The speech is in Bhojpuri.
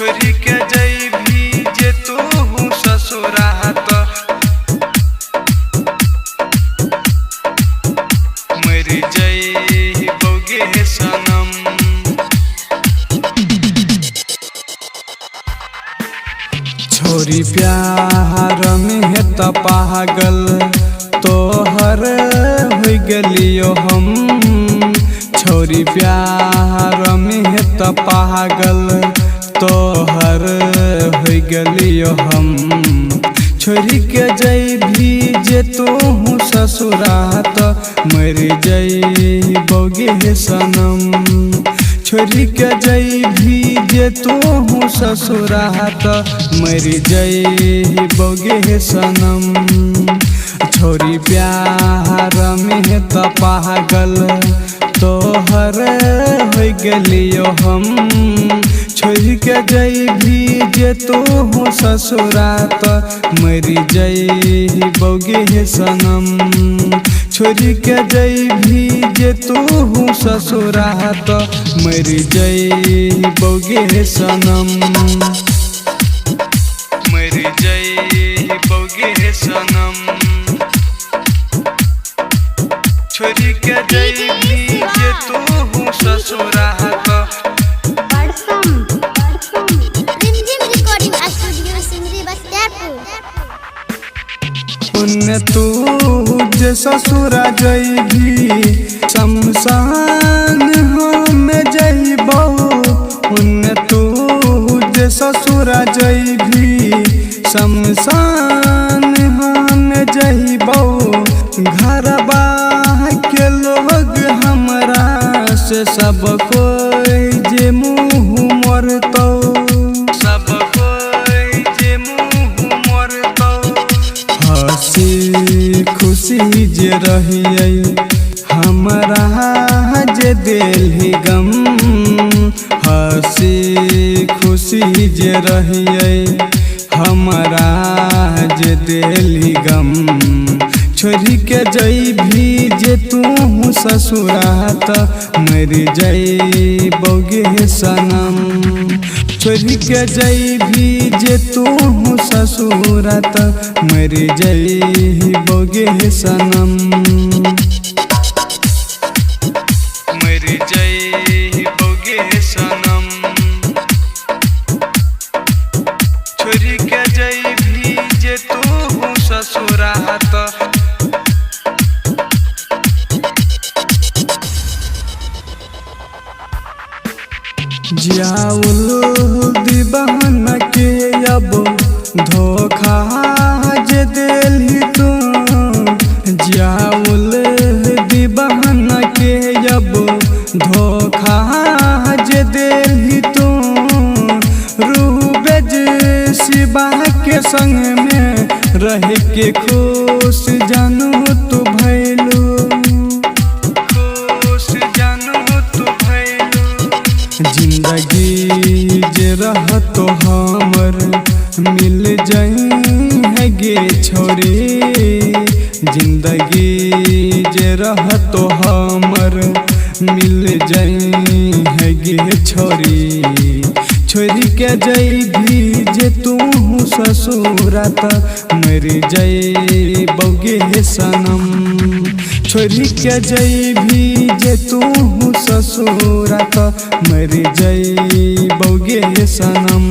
छोरी के जइबी जे तू ससुरात मर जइबोगे सनम। छोरी प्यार में है त पागल तोहर हो गलियो हम। छोरी प्यार में है त पागल तोहर हो गलियो हम। छोरी के जइबी जे तू ससुरात मर जइबोगे सनम। छोरी के जइबी जे तू ससुरात मर जइबोगे सनम। छोरी प्यार में त पागल तोहर हो गलियो हम। छोरी के जइबी जे तू ससुरात मर जइबोगे सनम। छोरी के जइबी जे तू ससुरात मर जइबोगे सनम। मर जइबोगे सनम। छोरी के जइबी जे तू ससुरात उन्ने तू जे ससुरा जइबी शमशान हम जइबो। उन्ने तू जे ससुरा जइबी शमशान हम जइबो। घरबा के लोग हमरा से सब कोई जे मुँह मरतो। सब कोई जे मुँह मरतो। हंसी खुशी जे रहिए हमरा जे दिल गम। हंसी खुशी जे रहिए हमरा जे दिल गम। छोरी के जइबी जे तू ससुरात मर जइबोगे सनम। छोरी के जइबी जे तू ससुरात मर जइबोगे सनम। मर जइबोगे सनम। छोरी के जइबी जे तू ससुरात जियाउल दीवान के अब धोखा जे दिली तू। जियाउल दीवान के अब धोखा जे दिली तू। रूबेज शिवा के संग में रह के खुश जानू तू भैलू। जिंदगी जे रहतो हमर मिल जाई गे छोरी। जिंदगी जे रहतो हमर मिल जाई गे छोरी। छोरी के जइबी जे तू ससुरात मर जइबोगे सनम। छोरी के जइबी जे तू ससुरात मर जइबोगे सनम।